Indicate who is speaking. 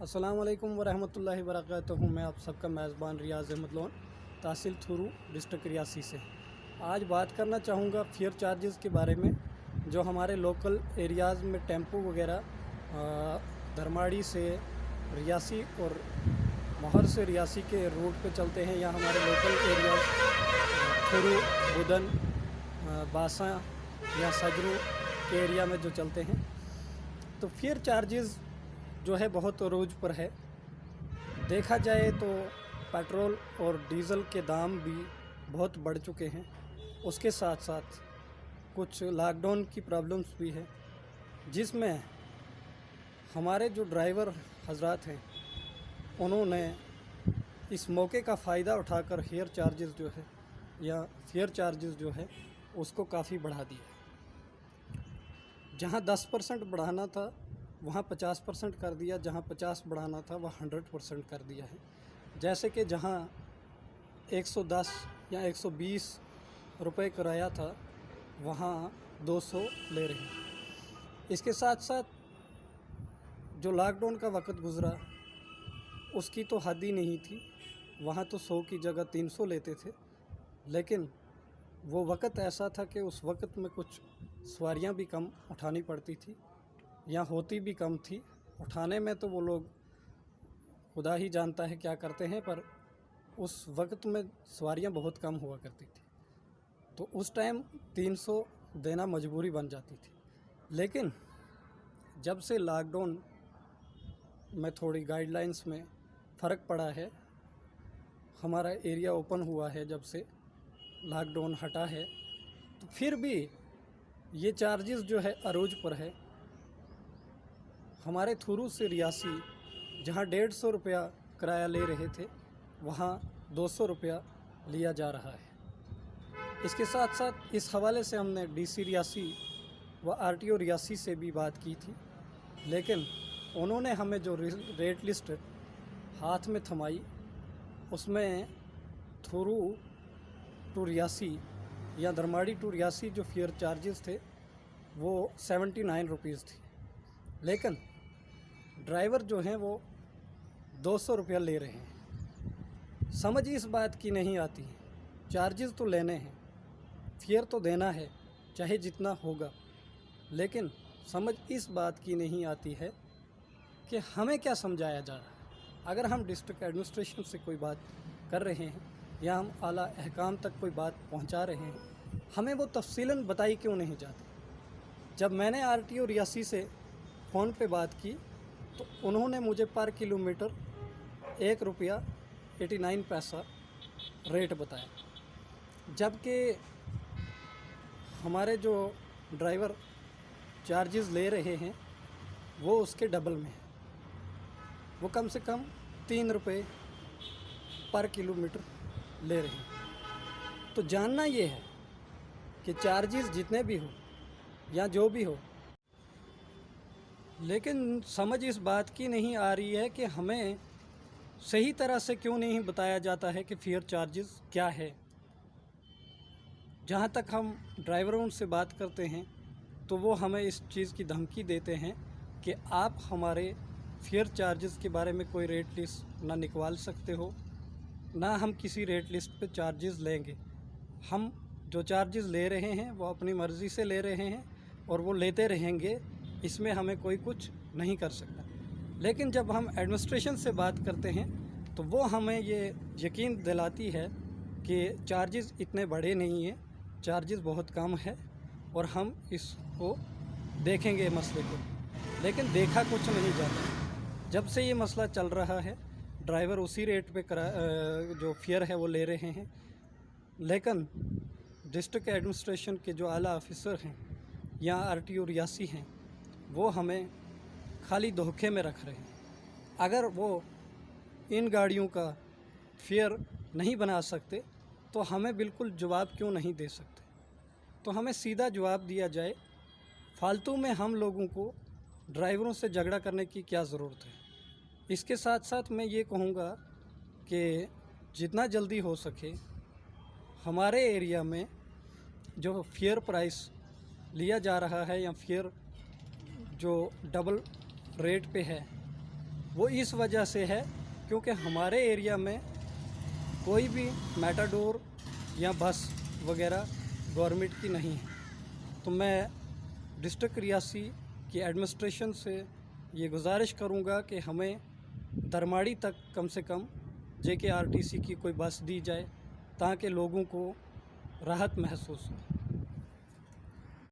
Speaker 1: अस्सलाम वालेकुम वरहमतुल्लाहि वबरकातुहू। मैं आप सबका मेज़बान रियाज़ अहमद लोन, तहसील थुरू, डिस्ट्रिक्ट रियासी से। आज बात करना चाहूँगा फेयर चार्जेस के बारे में। जो हमारे लोकल एरियाज़ में टेम्पो वगैरह धरमाड़ी से रियासी और महर से रियासी के रूट पे चलते हैं, या हमारे लोकल एरियाज़ थुरू, बुदन, बासा या सजरू के एरिया में जो चलते हैं, तो फेयर चार्जेस जो है बहुत अरूज पर है। देखा जाए तो पेट्रोल और डीज़ल के दाम भी बहुत बढ़ चुके हैं। उसके साथ साथ कुछ लॉकडाउन की प्रॉब्लम्स भी है, जिसमें हमारे जो ड्राइवर हजरात हैं उन्होंने इस मौके का फ़ायदा उठाकर हेयर चार्जेस जो है या फेयर चार्जेस जो है उसको काफ़ी बढ़ा दिया। जहां 10% बढ़ाना था वहाँ 50% कर दिया, जहाँ 50 बढ़ाना था वह 100% कर दिया है। जैसे कि जहाँ 110 या 120 रुपए किराया था वहाँ 200 ले रहे हैं। इसके साथ साथ जो लॉकडाउन का वक़्त गुज़रा उसकी तो हद ही नहीं थी। वहाँ तो 100 की जगह 300 लेते थे, लेकिन वो वक़्त ऐसा था कि उस वक़्त में कुछ सवारियाँ भी कम उठानी पड़ती थी या होती भी कम थी। उठाने में तो वो लोग खुदा ही जानता है क्या करते हैं, पर उस वक्त में सवारियां बहुत कम हुआ करती थी, तो उस टाइम 300 देना मजबूरी बन जाती थी। लेकिन जब से लॉकडाउन में थोड़ी गाइडलाइंस में फ़र्क पड़ा है, हमारा एरिया ओपन हुआ है, जब से लॉकडाउन हटा है, तो फिर भी ये चार्जेस जो है अरूज पर है। हमारे थुरू से रियासी जहाँ 150 रुपया किराया ले रहे थे वहाँ 200 रुपया लिया जा रहा है। इसके साथ साथ इस हवाले से हमने डीसी रियासी व आरटीओ रियासी से भी बात की थी, लेकिन उन्होंने हमें जो रेट लिस्ट हाथ में थमाई उसमें थुरू टू रियासी या धरमाड़ी टू रियासी जो फेयर चार्जेस थे वो 79 रुपीज़ थी, लेकिन ड्राइवर जो हैं वो 200 रुपया ले रहे हैं। समझ इस बात की नहीं आती है, चार्जेस तो लेने हैं, फेयर तो देना है चाहे जितना होगा, लेकिन समझ इस बात की नहीं आती है कि हमें क्या समझाया जा रहा है। अगर हम डिस्ट्रिक्ट एडमिनिस्ट्रेशन से कोई बात कर रहे हैं या हम आला अहकाम तक कोई बात पहुंचा रहे हैं, हमें वो तफसीलन बताई क्यों नहीं जाती। जब मैंने आरटीओ रियासी से फ़ोन पे बात की तो उन्होंने मुझे पर किलोमीटर 1 रुपया 89 पैसा रेट बताया, जबकि हमारे जो ड्राइवर चार्जेस ले रहे हैं वो उसके डबल में है। वो कम से कम 3 रुपये पर किलोमीटर ले रहे हैं। तो जानना ये है कि चार्जेस जितने भी हो या जो भी हो, लेकिन समझ इस बात की नहीं आ रही है कि हमें सही तरह से क्यों नहीं बताया जाता है कि फेयर चार्जेस क्या है। जहाँ तक हम ड्राइवरों से बात करते हैं तो वो हमें इस चीज़ की धमकी देते हैं कि आप हमारे फेयर चार्जेस के बारे में कोई रेट लिस्ट ना निकलवा सकते हो, ना हम किसी रेट लिस्ट पे चार्जेस लेंगे। हम जो चार्जेस ले रहे हैं वो अपनी मर्ज़ी से ले रहे हैं और वो लेते रहेंगे, इसमें हमें कोई कुछ नहीं कर सकता। लेकिन जब हम एडमिनिस्ट्रेशन से बात करते हैं तो वो हमें ये यकीन दिलाती है कि चार्जेस इतने बड़े नहीं हैं, चार्जेस बहुत कम है और हम इसको देखेंगे मसले को। लेकिन देखा कुछ नहीं जाता। जब से ये मसला चल रहा है ड्राइवर उसी रेट पे जो फेयर है वो ले रहे हैं, लेकिन डिस्ट्रिक्ट एडमिनिस्ट्रेशन के जो आला ऑफिसर हैं या आरटीओ रियासी हैं वो हमें खाली धोखे में रख रहे हैं। अगर वो इन गाड़ियों का फेयर नहीं बना सकते तो हमें बिल्कुल जवाब क्यों नहीं दे सकते। तो हमें सीधा जवाब दिया जाए। फालतू में हम लोगों को ड्राइवरों से झगड़ा करने की क्या ज़रूरत है। इसके साथ साथ मैं ये कहूँगा कि जितना जल्दी हो सके हमारे एरिया में जो फेयर प्राइस लिया जा रहा है या फेयर जो डबल रेट पे है वो इस वजह से है क्योंकि हमारे एरिया में कोई भी मेटाडोर या बस वगैरह गवर्नमेंट की नहीं है। तो मैं डिस्ट्रिक्ट रियासी की एडमिनिस्ट्रेशन से ये गुजारिश करूँगा कि हमें दरमाड़ी तक कम से कम JKRTC की कोई बस दी जाए ताकि लोगों को राहत महसूस हो।